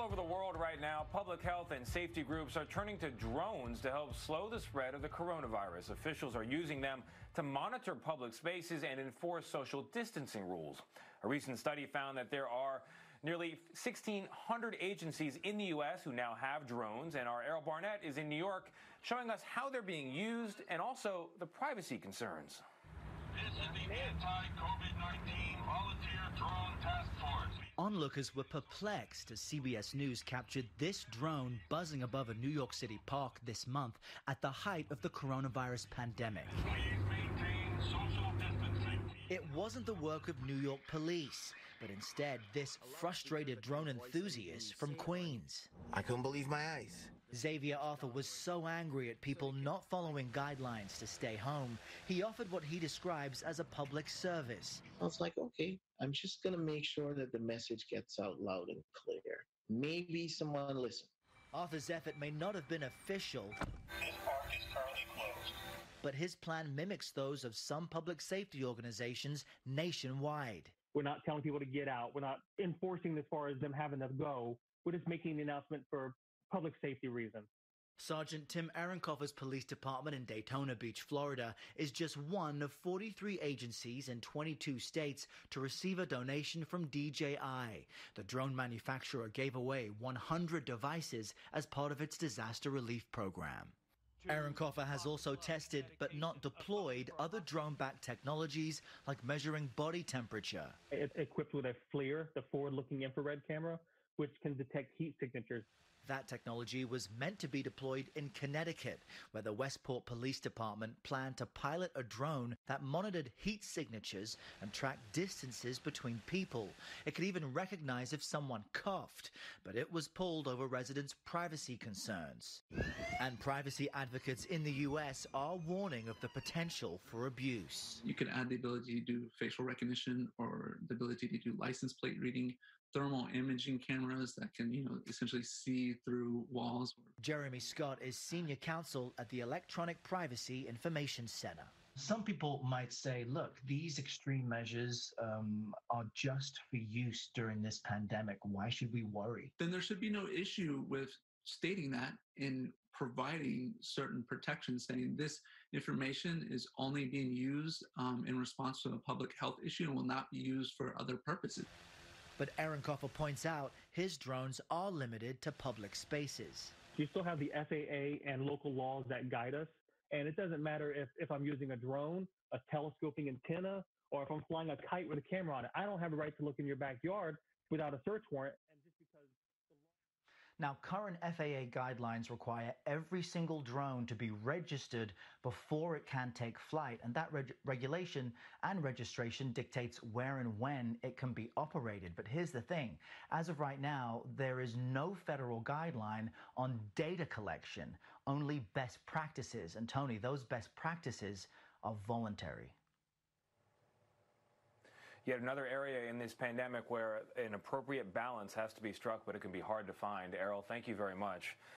over the world right now, public health and safety groups are turning to drones to help slow the spread of the coronavirus. Officials are using them to monitor public spaces and enforce social distancing rules. A recent study found that there are nearly 1,600 agencies in the U.S. who now have drones, and our Errol Barnett is in New York showing us how they're being used and also the privacy concerns. This is the anti-COVID-19 volunteer drone task force. Onlookers were perplexed as CBS News captured this drone buzzing above a New York City park this month at the height of the coronavirus pandemic. Please maintain social distancing. It wasn't the work of New York police, but instead this frustrated drone enthusiast from Queens. I couldn't believe my eyes. Xavier Arthur was so angry at people not following guidelines to stay home, he offered what he describes as a public service. I was like, okay, I'm just going to make sure that the message gets out loud and clear. Maybe someone will listen. Arthur's effort may not have been official. This park is currently closed. But his plan mimics those of some public safety organizations nationwide. We're not telling people to get out. We're not enforcing as far as them having to go. We're just making the announcement for public safety reasons. Sergeant Tim Ehrenkoffer's police department in Daytona Beach, Florida, is just one of 43 agencies in 22 states to receive a donation from DJI. The drone manufacturer gave away 100 devices as part of its disaster relief program. Ehrenkoffer has also tested but not deployed other drone-backed technologies like measuring body temperature. It's equipped with a FLIR, the forward-looking infrared camera, which can detect heat signatures. That technology was meant to be deployed in Connecticut, where the Westport Police Department planned to pilot a drone that monitored heat signatures and tracked distances between people. It could even recognize if someone coughed, but it was pulled over residents' privacy concerns. And privacy advocates in the U.S. are warning of the potential for abuse. You could add the ability to do facial recognition or the ability to do license plate reading, thermal imaging cameras that can, essentially see through walls. Jeremy Scott is senior counsel at the Electronic Privacy Information Center. Some people might say, look, these extreme measures are just for use during this pandemic. Why should we worry? Then there should be no issue with stating that in providing certain protections, saying this information is only being used in response to a public health issue and will not be used for other purposes. But Ehrenkoffer points out his drones are limited to public spaces. You still have the FAA and local laws that guide us. And it doesn't matter if I'm using a drone, a telescoping antenna, or if I'm flying a kite with a camera on it. I don't have a right to look in your backyard without a search warrant. And just because Now, current FAA guidelines require every single drone to be registered before it can take flight, and that regulation and registration dictates where and when it can be operated. But here's the thing. As of right now, there is no federal guideline on data collection, only best practices. And Tony, those best practices are voluntary. Yet another area in this pandemic where an appropriate balance has to be struck, but it can be hard to find. Errol, thank you very much.